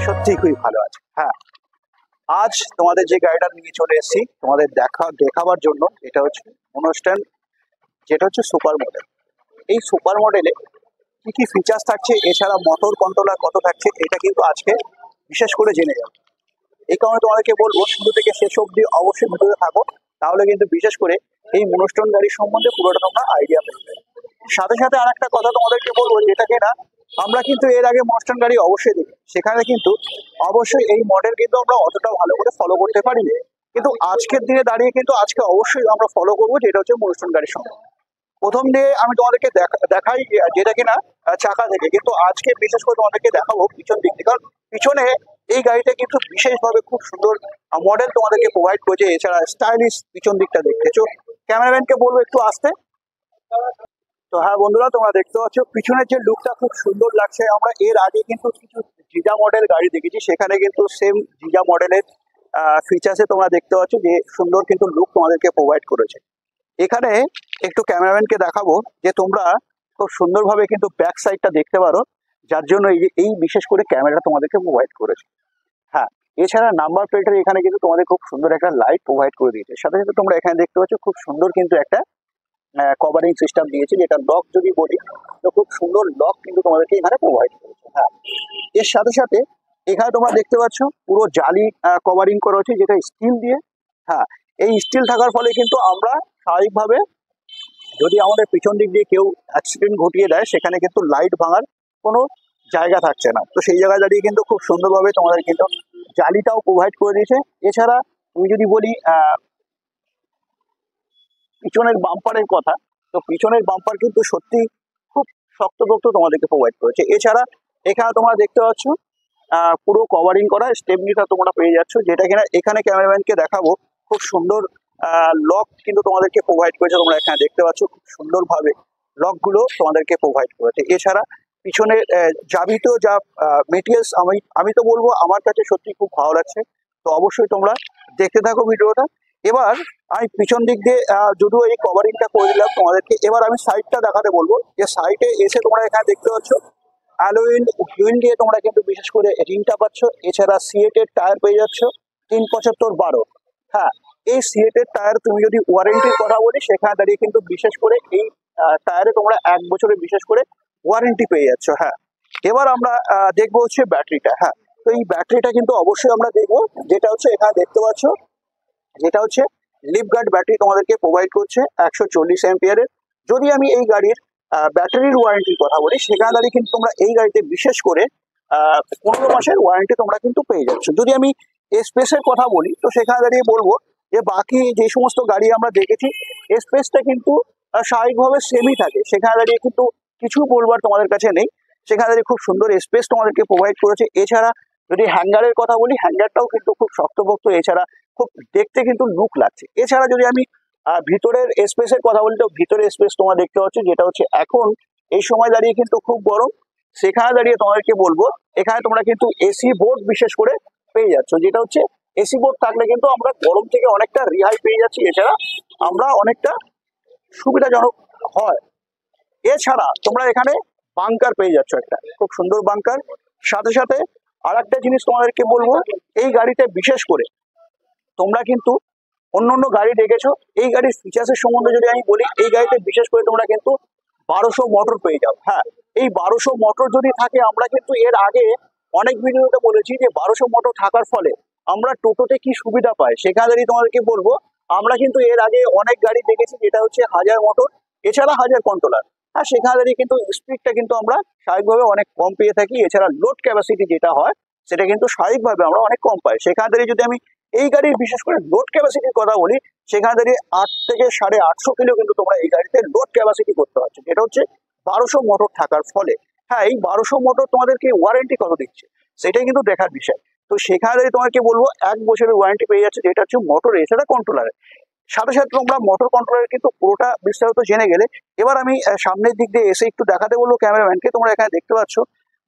সত্যি খুবই ভালো আছে। হ্যাঁ, আজ তোমাদের যে গাড়িটা নিয়ে চলে এসেছি তোমাদের দেখাবার জন্য, এটা হচ্ছে অনুষ্ঠান, যেটা হচ্ছে সুপার মডেল। এই সুপার মডেলে কি কি ফিচার্স থাকছে, এছাড়া মোটর কন্ট্রোলার কত থাকছে, এটা কিন্তু আজকে বিশেষ করে জেনে যাবো। এই কারণে তোমাদেরকে বলবো শুরু থেকে শেষ অবধি অবশ্যই ভিডিওতে থাকো, তাহলে কিন্তু বিশেষ করে এই মনস্টন গাড়ির সম্বন্ধে পুরোটা তোমরা আইডিয়া পেয়ে যাবে। সাথে সাথে আর একটা কথা তোমাদেরকে বলবো, যেটা কিনা আমরা কিন্তু এর আগে মনস্টন গাড়ি অবশ্যই দেখি, সেখানে কিন্তু অবশ্যই এই মডেল কিন্তু আমরা অতটা ভালো করে ফলো করতে পারিনি। কিন্তু আজকের দিনে দাঁড়িয়ে কিন্তু আজকে অবশ্যই আমরা ফলো করবো, যেটা হচ্ছে মনস্টন গাড়ির সঙ্গে। প্রথম দিয়ে আমি তোমাদেরকে দেখাই যেটা কিনা চাকা থেকে, কিন্তু আজকে বিশেষ করে তোমাদেরকে দেখাবো পিছন দিক থেকে। কারণ পিছনে এই গাড়িটা কিন্তু বিশেষভাবে খুব সুন্দর মডেল তোমাদেরকে প্রোভাইড করেছে, এছাড়া স্টাইলিশ পিছন দিকটা দেখতেছো। ক্যামেরাম্যানকে বলবো একটু আসতে। তো হ্যাঁ বন্ধুরা, তোমরা দেখতে পাচ্ছ পিছনের যে লুকটা খুব সুন্দর লাগছে। আমরা এর আগে কিন্তু কিছু জিজা মডেল গাড়ি দেখেছি, সেখানে কিন্তু সেম জিজা মডেলের ফিচার্সে তোমরা দেখতে পাচ্ছ যে সুন্দর কিন্তু লুক তোমাদেরকে প্রোভাইড করেছে। এখানে একটু ক্যামেরাম্যানকে দেখাবো যে তোমরা খুব সুন্দরভাবে কিন্তু ব্যাক সাইডটা দেখতে পারো, যার জন্য এই বিশেষ করে ক্যামেরা তোমাদেরকে প্রোভাইড করেছে। হ্যাঁ, এছাড়া নাম্বার প্লেটের এখানে কিন্তু তোমাদের খুব সুন্দর একটা লাইট প্রোভাইড করে দিয়েছে। সাথে সাথে তোমরা এখানে দেখতে পাচ্ছ খুব সুন্দর কিন্তু একটা কভারিং সিস্টেম দিয়েছে, যেটা লক যদি বলি তো খুব সুন্দর লক কিন্তু তোমাদেরকে এখানে প্রোভাইড করেছে। হ্যাঁ, এর সাথে সাথে এখানে তোমরা দেখতে পাচ্ছ পুরো জালি কভারিং করা হচ্ছে, যেটা স্টিল দিয়ে। হ্যাঁ, এই স্টিল থাকার ফলে কিন্তু আমরা স্বাভাবিকভাবে যদি আমাদের পিছন দিক দিয়ে কেউ অ্যাক্সিডেন্ট ঘটিয়ে দেয়, সেখানে কিন্তু লাইট ভাঙার কোনো জায়গা থাকছে না। তো সেই জায়গায় দাঁড়িয়ে কিন্তু খুব সুন্দরভাবে তোমাদের কিন্তু জালিটাও প্রোভাইড করে দিয়েছে। এছাড়া তুমি যদি বলি পিছনের বাম্পারের কথা, তো পিছনের বাম্পার কিন্তু সত্যি খুব শক্তপোক্ত তোমাদেরকে প্রোভাইড করেছে। এছাড়া এখানে তোমরা দেখতে পাচ্ছ পুরো কভারিং করা স্টেপনিটা তোমরা পেয়ে যাচ্ছ, যেটা কিনা এখানে ক্যামেরাম্যানকে দেখাবো খুব সুন্দর লক কিন্তু তোমাদেরকে প্রোভাইড করেছে। তোমরা এখানে দেখতে পাচ্ছ খুব সুন্দরভাবে লকগুলো তোমাদেরকে প্রোভাইড করেছে। এছাড়া পিছনে যাবিতেও যা মেটেরিয়ালস, আমি তো বলবো আমার কাছে সত্যি খুব ভালো লাগছে। তো অবশ্যই তোমরা দেখতে থাকো ভিডিওটা। এবার আমি পিছন দিক দিয়ে যদিও এই কভারিংটা করে দিলাম তোমাদেরকে, এবার আমি সাইডটা দেখাতে বলবো। যে সাইডে এসে তোমরা এখানে দেখতে পাচ্ছ অ্যালুইন হুইল দিয়ে তোমরা কিন্তু বিশেষ করে রিংটা পাচ্ছ। এছাড়া সিএটের টায়ার পেয়ে যাচ্ছ 375/12। হ্যাঁ, এই সিএটের টায়ার তুমি যদি ওয়ারেন্টির কথা বলি, সেখানে দাঁড়িয়ে কিন্তু বিশেষ করে এই টায়ারে তোমরা 1 বছরের বিশেষ করে ওয়ারেন্টি পেয়ে যাচ্ছ। হ্যাঁ, এবার আমরা দেখবো হচ্ছে ব্যাটারিটা। হ্যাঁ, তো এই ব্যাটারিটা কিন্তু অবশ্যই আমরা দেখবো, যেটা হচ্ছে এখানে দেখতে পাচ্ছ, যেটা হচ্ছে লিফ গার্ড ব্যাটারি তোমাদেরকে প্রোভাইড করছে 140 অ্যাম্পিয়ারের। যদি আমি এই গাড়ির ব্যাটারির ওয়ারেন্টির কথা বলি, সেখানে দাঁড়িয়ে কিন্তু তোমরা এই গাড়িতে বিশেষ করে 15 মাসের ওয়ারেন্টি তোমরা কিন্তু পেয়ে যাচ্ছ। যদি আমি স্পেসের কথা বলি, তো সেখানে দাঁড়িয়ে বলবো যে বাকি যে সমস্ত গাড়ি আমরা দেখেছি স্পেসটা কিন্তু স্বাভাবিকভাবে সেমই থাকে, সেখানে দাঁড়িয়ে কিন্তু কিছু বলবার তোমাদের কাছে নেই। সেখানে দাঁড়িয়ে খুব সুন্দর স্পেস তোমাদেরকে প্রোভাইড করেছে। এছাড়া যদি হ্যাঙ্গারের কথা বলি, হ্যাঙ্গারটাও কিন্তু খুব শক্তপোক্ত, এছাড়া খুব দেখতে কিন্তু লুক লাগছে। এছাড়া যদি আমি ভিতরের স্পেসের কথা বলি, তো ভিতরের স্পেস তোমরা দেখতে পাচ্ছ, যেটা হচ্ছে এখন এই সময় দাঁড়িয়ে কিন্তু খুব গরম। সেখানে দাঁড়িয়ে তোমাদেরকে বলবো এখানে তোমরা কিন্তু এসি বোর্ড বিশেষ করে পেয়ে যাচ্ছ, যেটা হচ্ছে এসি বোর্ড থাকলে কিন্তু আমরা গরম থেকে অনেকটা রেহাই পেয়ে যাচ্ছি। এছাড়া আমরা অনেকটা সুবিধাজনক হয়। এছাড়া তোমরা এখানে বাংকার পেয়ে যাচ্ছ, একটা খুব সুন্দর বাংকার। সাথে সাথে আর একটা জিনিস তোমাদেরকে বলবো, এই গাড়িতে বিশেষ করে তোমরা কিন্তু অন্য অন্য গাড়ি দেখেছো, এই গাড়ির ফিচার্সের সম্বন্ধে যদি আমি বলি, এই গাড়িতে বিশেষ করে তোমরা কিন্তু 1200 মোটর পেয়ে যাও। হ্যাঁ, এই 1200 মোটর যদি থাকে, আমরা কিন্তু এর আগে অনেক ভিডিওতে বলেছি যে 1200 মোটর থাকার ফলে আমরা টোটোতে কি সুবিধা পাই। সেখানে তোমাদেরকে বলবো আমরা কিন্তু এর আগে অনেক গাড়ি দেখেছি, যেটা হচ্ছে 1000 মোটর, এছাড়া 1000 কন্ট্রোলার। হ্যাঁ, সেখানে কিন্তু স্পিডটা কিন্তু আমরা স্বাভাবিকভাবে অনেক কম পেয়ে থাকি। এছাড়া লোড ক্যাপাসিটি যেটা হয়, সেটা কিন্তু স্বাভাবিকভাবে আমরা অনেক কম পাই। সেখানে যদি আমি এই গাড়ির বিশেষ করে লোড ক্যাপাসিটির কথা বলি, সেখানে দাঁড়িয়ে 8 থেকে 850 কিলো কিন্তু তোমরা এই গাড়িতে লোড ক্যাপাসিটি করতে পারছো, যেটা হচ্ছে 1200 মোটর থাকার ফলে। হ্যাঁ, এই 1200 মোটর তোমাদেরকে ওয়ারেন্টি কত দিচ্ছে, সেটাই কিন্তু দেখার বিষয়। তো সেখানে তোমাকে বলবো 1 বছরের ওয়ারেন্টি পেয়ে যাচ্ছে, যেটা হচ্ছে মোটর এছাড়া কন্ট্রোলারের। সাথে সাথে তোমরা মোটর কন্ট্রোলারের কিন্তু পুরোটা বিস্তারিত জেনে গেলে। এবার আমি সামনের দিক দিয়ে এসে একটু দেখাতে বলবো ক্যামেরাম্যানকে। তোমরা এখানে দেখতে পাচ্ছ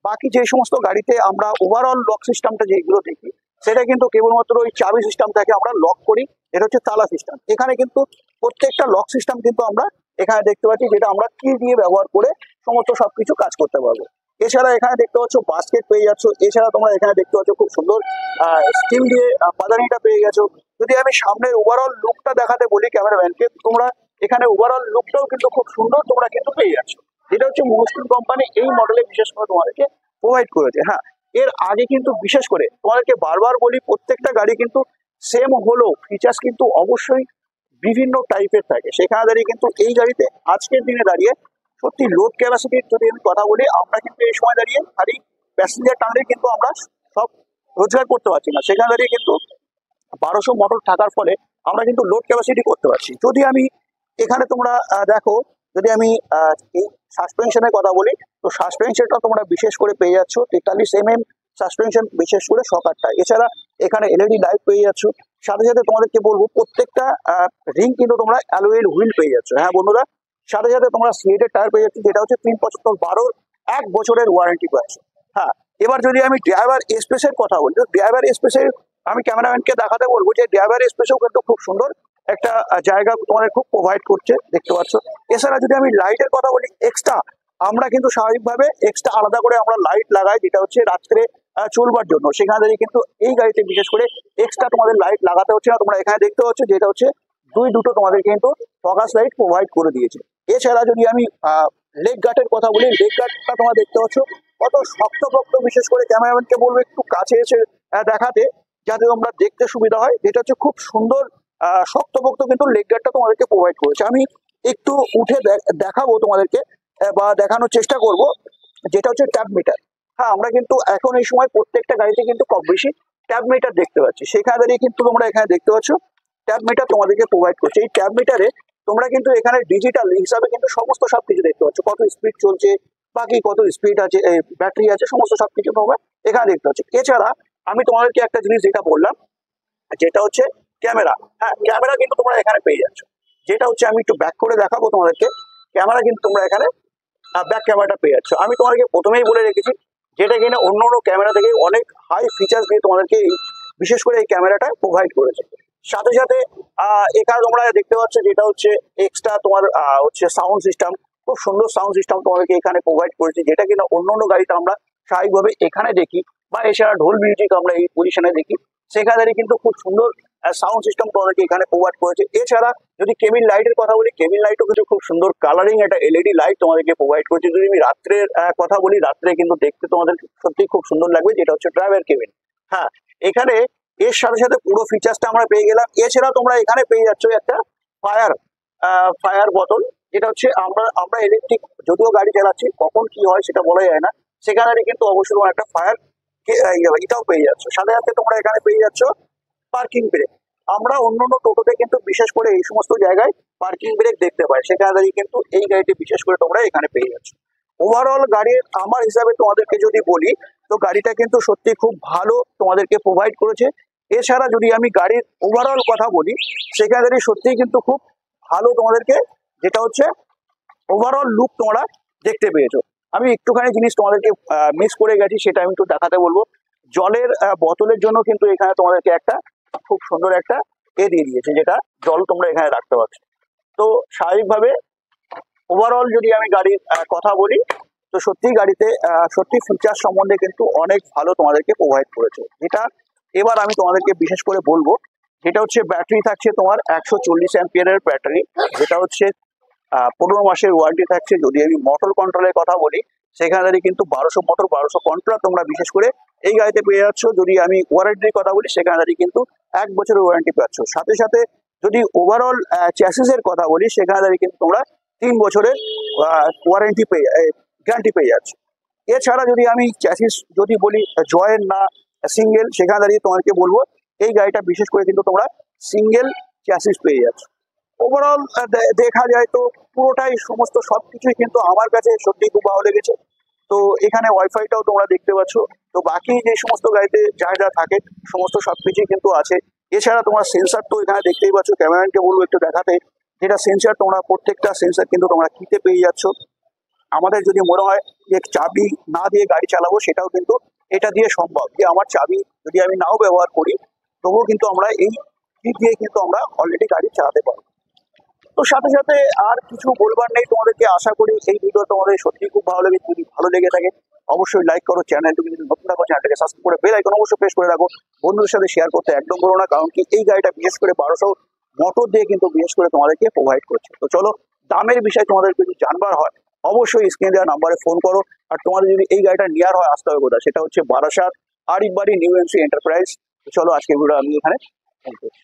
বাকি যে সমস্ত গাড়িতে আমরা ওভারঅল লক সিস্টেমটা যেগুলো দেখি, সেটা কিন্তু কেবলমাত্র ওই চাবি সিস্টেম থেকে আমরা লক করি, এটা হচ্ছে তালা সিস্টেম। এখানে কিন্তু প্রত্যেকটা লক সিস্টেম কিন্তু আমরা এখানে দেখতে পাচ্ছি, যেটা আমরা কি দিয়ে ব্যবহার করে সমস্ত সবকিছু কাজ করতে পারবো। এছাড়া এখানে দেখতে পাচ্ছ বাস্কেট পেয়ে যাচ্ছ। এছাড়া তোমরা এখানে দেখতে পাচ্ছ খুব সুন্দর স্টিল দিয়ে পাদানিটা পেয়ে গেছো। যদি আমি সামনের ওভারঅল লুকটা দেখাতে বলি ক্যামেরাম্যানকে, তোমরা এখানে ওভারঅল লুকটাও কিন্তু খুব সুন্দর তোমরা কিন্তু পেয়ে যাচ্ছ, যেটা হচ্ছে মনস্টুন কোম্পানি এই মডেলে বিশেষ করে তোমাদেরকে প্রোভাইড করেছে। হ্যাঁ, এর আগে কিন্তু বিশেষ করে তোমাদেরকে বারবার বলি, প্রত্যেকটা গাড়ি কিন্তু সেম হলেও ফিচার্স কিন্তু অবশ্যই বিভিন্ন টাইপের থাকে। সেখানে দাঁড়িয়ে কিন্তু এই গাড়িতে আজকের দিনে দাঁড়িয়ে সত্যি লোড ক্যাপাসিটির যদি আমি কথা বলি, আমরা কিন্তু এই সময় দাঁড়িয়ে খালি প্যাসেঞ্জার টানলে কিন্তু আমরা সব রোজগার করতে পারছি না। সেখানে দাঁড়িয়ে কিন্তু 1200 মোটর থাকার ফলে আমরা কিন্তু লোড ক্যাপাসিটি করতে পারছি। যদি আমি এখানে তোমরা দেখো, যদি আমি এই সাসপেনশনের কথা বলি, তো সাসপেনশনটা তোমরা বিশেষ করে পেয়ে যাচ্ছ 43 সাসপেনশন, বিশেষ করে শকারটা। এছাড়া এখানে এলইডি লাইট পেয়ে যাচ্ছ। সাথে সাথে তোমাদেরকে বলবো প্রত্যেকটা রিং কিন্তু তোমরা অ্যালুয়েল হুইল পেয়ে যাচ্ছ। হ্যাঁ বন্ধুরা, সাথে সাথে তোমরা সিএটের টায়ার পেয়ে যাচ্ছ, যেটা হচ্ছে 375 12 1 বছরের ওয়ারেন্টি পাচ্ছ। হ্যাঁ, এবার যদি আমি ড্রাইভার স্পেসের কথা বলি, তো ড্রাইভার স্পেসের আমি ক্যামেরাম্যানকে দেখাতে বলবো যে ড্রাইভার স্পেসেও কিন্তু খুব সুন্দর একটা জায়গা তোমাদের খুব প্রোভাইড করছে, দেখতে পাচ্ছ। এছাড়া যদি আমি লাইটের কথা বলি, এক্সট্রা আমরা কিন্তু স্বাভাবিকভাবে এক্সট্রা আলাদা করে আমরা লাইট লাগাই, যেটা হচ্ছে রাত্রে চলবার জন্য। সেখানে দাঁড়িয়ে কিন্তু এই গাড়িতে বিশেষ করে এক্সট্রা তোমাদের লাইট লাগাতে হচ্ছে না। তোমরা এখানে দেখতে পাচ্ছ যেটা হচ্ছে দুটো তোমাদের কিন্তু ফকাস লাইট প্রোভাইড করে দিয়েছে। এছাড়া যদি আমি লেগ গার্ডের কথা বলি, লেগ গার্ডটা তোমরা দেখতে পাচ্ছ কত শক্তপোক্ত। বিশেষ করে ক্যামেরাম্যানকে বলবো একটু কাছে এসে দেখাতে, যাতে তোমরা দেখতে সুবিধা হয়। যেটা হচ্ছে খুব সুন্দর শক্তপোক্ত কিন্তু লেগ গার্ডটা তোমাদেরকে প্রোভাইড করেছে। আমি একটু উঠে দেখাবো তোমাদেরকে বা দেখানোর চেষ্টা করব, যেটা হচ্ছে ট্যাব মিটার। হ্যাঁ, আমরা কিন্তু এখন এই সময় প্রত্যেকটা গাড়িতে কিন্তু কম বেশি ট্যাব মিটার দেখতে পাচ্ছি। সেখানে দাঁড়িয়ে কিন্তু তোমরা এখানে দেখতে পাচ্ছ ট্যাব মিটার তোমাদেরকে প্রোভাইড করছে। এই ট্যাব মিটারে তোমরা কিন্তু এখানে ডিজিটাল হিসাবে কিন্তু সমস্ত সবকিছু দেখতে পাচ্ছ, কত স্পিড চলছে, বাকি কত স্পিড আছে, ব্যাটারি আছে, সমস্ত সবকিছু তোমরা এখানে দেখতে পাচ্ছ। এছাড়া আমি তোমাদেরকে একটা জিনিস যেটা বললাম, যেটা হচ্ছে ক্যামেরা। হ্যাঁ, ক্যামেরা কিন্তু তোমরা এখানে পেয়ে যাচ্ছ, যেটা হচ্ছে আমি একটু ব্যাক করে দেখাবো তোমাদেরকে। ক্যামেরা কিন্তু তোমরা এখানে ব্যাক ক্যামেরাটা পেয়ে যাচ্ছ। আমি তোমাদেরকে প্রথমেই বলে রেখেছি, যেটা কিনা অন্য অন্য ক্যামেরা থেকে অনেক হাই ফিচার্স দিয়ে তোমাদেরকে বিশেষ করে এই ক্যামেরাটা প্রোভাইড করেছে। সাথে সাথে এখানে তোমরা দেখতে পাচ্ছ যেটা হচ্ছে এক্সট্রা তোমার হচ্ছে সাউন্ড সিস্টেম। খুব সুন্দর সাউন্ড সিস্টেম তোমাদেরকে এখানে প্রোভাইড করেছে, যেটা কিনা অন্য অন্য গাড়িতে আমরা স্বাভাবিকভাবে এখানে দেখি, বা এছাড়া ঢোল মিউজিক আমরা এই পজিশনে দেখি। সেখানে কিন্তু খুব সুন্দর সাউন্ড সিস্টেম তোমাদেরকে এখানে প্রোভাইড করেছে। এছাড়া যদি কেবিন লাইটের কথা বলি, কেবিন লাইটও কিন্তু খুব সুন্দর কালারিং একটা এলইডি লাইট তোমাদেরকে প্রোভাইড করেছে। যদি আমি রাত্রের কথা বলি, রাত্রে কিন্তু দেখতে তোমাদের সত্যি খুব সুন্দর লাগবে, যেটা হচ্ছে ড্রাইভার কেবিন। হ্যাঁ, এখানে এর সাথে সাথে পুরো ফিচার্সটা আমরা পেয়ে গেলাম। এছাড়া তোমরা এখানে পেয়ে যাচ্ছ একটা ফায়ার বোতল, যেটা হচ্ছে আমরা ইলেকট্রিক যদিও গাড়ি চালাচ্ছি, কখন কি হয় সেটা বলা যায় না। সেখানে কিন্তু অবশ্যই তোমার একটা ফায়ার এটাও পেয়ে যাচ্ছ। সাথে সাথে তোমরা এখানে পেয়ে যাচ্ছ পার্কিং ব্রেক। আমরা অন্যান্য টোটোতে কিন্তু বিশেষ করে এই সমস্ত জায়গায় পার্কিং ব্রেক দেখতে পাই, সেখানে দাঁড়িয়ে কিন্তু এই গাড়িটি বিশেষ করে তোমরা এখানে পেয়ে যাচ্ছ। ওভারঅল গাড়ির আমার হিসাবে তোমাদেরকে যদি বলি, তো গাড়িটা কিন্তু সত্যি খুব ভালো তোমাদেরকে প্রোভাইড করেছে। এছাড়া যদি আমি গাড়ির ওভারঅল কথা বলি, সেখানে দাঁড়িয়ে সত্যিই কিন্তু খুব ভালো তোমাদেরকে, যেটা হচ্ছে ওভারঅল লুক তোমরা দেখতে পেয়েছো। আমি একটুখানি জিনিস তোমাদেরকে মিস করে গেছি, সেটা আমি একটু দেখাতে বলবো। জলের বোতলের জন্য কিন্তু এখানে তোমাদেরকে একটা খুব সুন্দর একটা দিয়ে দিয়েছে, যেটা জল তোমরা এখানে রাখতে পারছো। তো স্বাভাবিকভাবে ওভারঅল যদি আমি গাড়ির কথা বলি, তো সত্যি গাড়িতে সত্যি ফিচার সম্বন্ধে কিন্তু অনেক ভালো তোমাদেরকে প্রোভাইড করেছে। যেটা এবার আমি তোমাদেরকে বিশেষ করে বলবো, যেটা হচ্ছে ব্যাটারি থাকছে তোমার 140 অ্যাম্পিয়ারের ব্যাটারি, যেটা হচ্ছে 15 মাসের ওয়ারেন্টি থাকছে। যদি আমি মোটর কন্ট্রোলের কথা বলি, সেখানে কিন্তু 1200 মোটর 1200 কন্ট্রোল তোমরা বিশেষ করে এই গাড়িতে পেয়ে যাচ্ছ। যদি আমি ওয়ারেন্টির কথা বলি, সেখানে কিন্তু 1 বছরের ওয়ারেন্টি পাচ্ছ। সাথে সাথে যদি ওভারঅল চ্যাসিসের কথা বলি, সেখানে কিন্তু তোমরা 3 বছরের ওয়ারেন্টি গ্যারান্টি পেয়ে যাচ্ছ। এছাড়া যদি আমি চ্যাসিস যদি বলি জয়েন্ট না সিঙ্গেল, সেখানে দাঁড়িয়ে তোমাকে বলবো এই গাড়িটা বিশেষ করে কিন্তু তোমরা সিঙ্গেল চ্যাসিস পেয়ে যাচ্ছ। ওভারঅল দেখা যায় তো পুরোটাই সমস্ত সবকিছুই কিন্তু আমার কাছে সত্যি খুব ভালো লেগেছে। তো এখানে ওয়াইফাইটাও তোমরা দেখতে পাচ্ছ। তো বাকি যে সমস্ত গাড়িতে যা যা থাকে সমস্ত সবকিছুই কিন্তু আছে। এছাড়া তোমার সেন্সার তো এখানে দেখতেই পাচ্ছ, ক্যামেরাম্যানকে বলবো একটু দেখাতে, যেটা সেন্সার তোমরা প্রত্যেকটা সেন্সার কিন্তু তোমরা কিনতে পেয়ে যাচ্ছ। আমাদের যদি মনে হয় যে চাবি না দিয়ে গাড়ি চালাবো, সেটাও কিন্তু এটা দিয়ে সম্ভব, যে আমার চাবি যদি আমি নাও ব্যবহার করি, তবুও কিন্তু আমরা এই কিট দিয়ে কিন্তু আমরা অলরেডি গাড়ি চালাতে পারবো। তো সাথে সাথে আর কিছু বলবার নেই তোমাদেরকে। আশা করি এই ভিডিও তোমাদের সত্যি খুব ভালো লেগে, যদি ভালো লেগে থাকে অবশ্যই লাইক করো, চ্যানেলটিকে যদি নতুন রাখো চ্যানেলটাকে সাবস্ক্রাইব করে বেল আইকন অবশ্যই প্রেস করে রাখো। বন্ধুদের সাথে শেয়ার করতে একদম বলো না, কারণ কি এই গাড়িটা বিশেষ করে 1200 মোটর দিয়ে কিন্তু বিশেষ করে তোমাদেরকে প্রোভাইড করছে। তো চলো, দামের বিষয়ে তোমাদের যদি জানবার হয় অবশ্যই স্ক্রিনে দেওয়া নাম্বারে ফোন করো। আর তোমাদের যদি এই গাড়িটা নেওয়ার হয় আসতে হবে কোথায়, সেটা হচ্ছে বারাসাত আরিফ বাড়ি নিউ এমসি এন্টারপ্রাইজ। চলো আজকে ভিডিও আমি এখানে end করছি।